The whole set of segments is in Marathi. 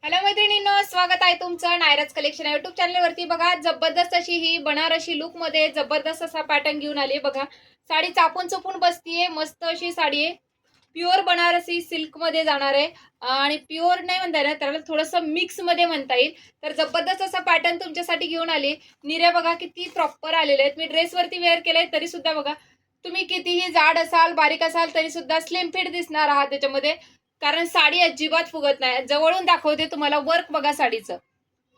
हॅलो मैत्रिणींनो, स्वागत आहे तुमचं नायराज कलेक्शन युट्यूब चॅनलवरती। बघा, जबरदस्त अशी ही बनारसी लुक मध्ये जबरदस्त असा पॅटर्न घेऊन आली। बघा, साडी चापून चुपून बसतीये, मस्त अशी साडी आहे। प्युअर बनारसी सिल्क मध्ये जाणार आहे आणि प्युअर नाही म्हणता येणार, त्याला थोडंसं मिक्स मध्ये म्हणता येईल। तर जबरदस्त असा पॅटर्न तुमच्यासाठी घेऊन आली। निऱ्या बघा किती प्रॉपर आलेले आहेत। मी ड्रेसवरती वेअर केलंय तरी सुद्धा बघा, तुम्ही कितीही जाड असाल बारीक असाल तरी सुद्धा स्लिम फिट दिसणार आहात त्याच्यामध्ये, कारण साडी अजिबात फुगत नाही। जवळून दाखवते तुम्हाला, वर्क बघा साडीचं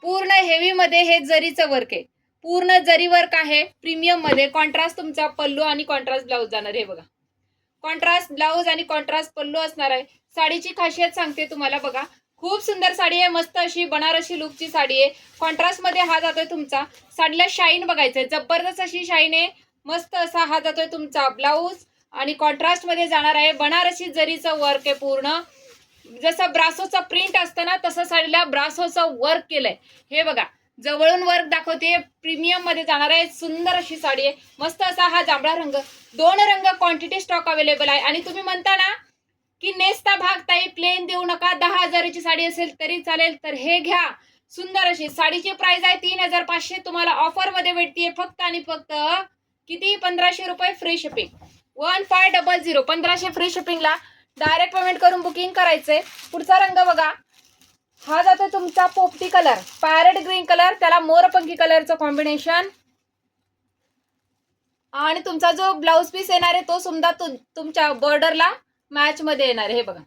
पूर्ण हेवी मध्ये हे जरीचं वर्क आहे, पूर्ण जरी वर्क आहे प्रीमियम मध्ये। कॉन्ट्रास्ट तुमचा पल्लू आणि कॉन्ट्रास्ट ब्लाउज जाणार आहे। बघा, कॉन्ट्रास्ट ब्लाउज आणि कॉन्ट्रास्ट पल्लू असणार आहे। साडीची खासियत सांगते तुम्हाला, बघा खूप सुंदर साडी आहे, मस्त अशी बनारसी लुकची साडी आहे। कॉन्ट्रास्ट मध्ये हा जातोय तुमचा, साडीला शाईन बघायचंय, जबरदस्त अशी शाईन आहे, मस्त असा हा जातोय तुमचा ब्लाउज आणि कॉन्ट्रास्ट मध्ये जाणार आहे बनारसी जरीचं वर्क आहे पूर्ण। जसं ब्रासोचा प्रिंट असतं ना, तसं साडीला ब्रासोचं वर्क केलंय। हे बघा, जवळून वर्क दाखवते, प्रीमियम मध्ये जाणार आहे। सुंदर अशी साडी आहे, मस्त असा हा जांभळा रंग, दोन रंग क्वांटिटी स्टॉक अवेलेबल आहे। आणि तुम्ही म्हणता ना की नेसता भाग ताई प्लेन देऊ नका, 10,000ची साडी असेल तरी चालेल, तर हे घ्या। सुंदर अशी साडीची प्राइस आहे 3,500, तुम्हाला ऑफर मध्ये भेटतीये फक्त आणि फक्त किती, 1500 रुपये फ्री शिपिंग। 1500, 1500 फ्री शिपिंगला डायरेक्ट पेमेंट करून बुकिंग करायचंय। पुढचा रंग बघा, हा जातो तुमचा पोपटी कलर, पॅरेट ग्रीन कलर, त्याला मोरपंखी कलरचं कॉम्बिनेशन। आणि तुमचा जो ब्लाउज पीस येणार आहे तो सुद्धा तुमच्या बॉर्डरला मॅच मध्ये येणार आहे। हे बघा,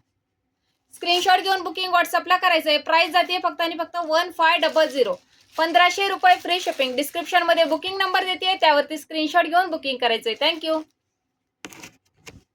स्क्रीनशॉट घेऊन बुकिंग व्हॉट्सअपला करायचंय। प्राइस जाते फक्त आणि फक्त 1500, 1500 रुपये फ्री शिपिंग। डिस्क्रिप्शन मध्ये बुकिंग नंबर देते, त्यावरती स्क्रीनशॉट घेऊन बुकिंग करायचंय। थँक्यू।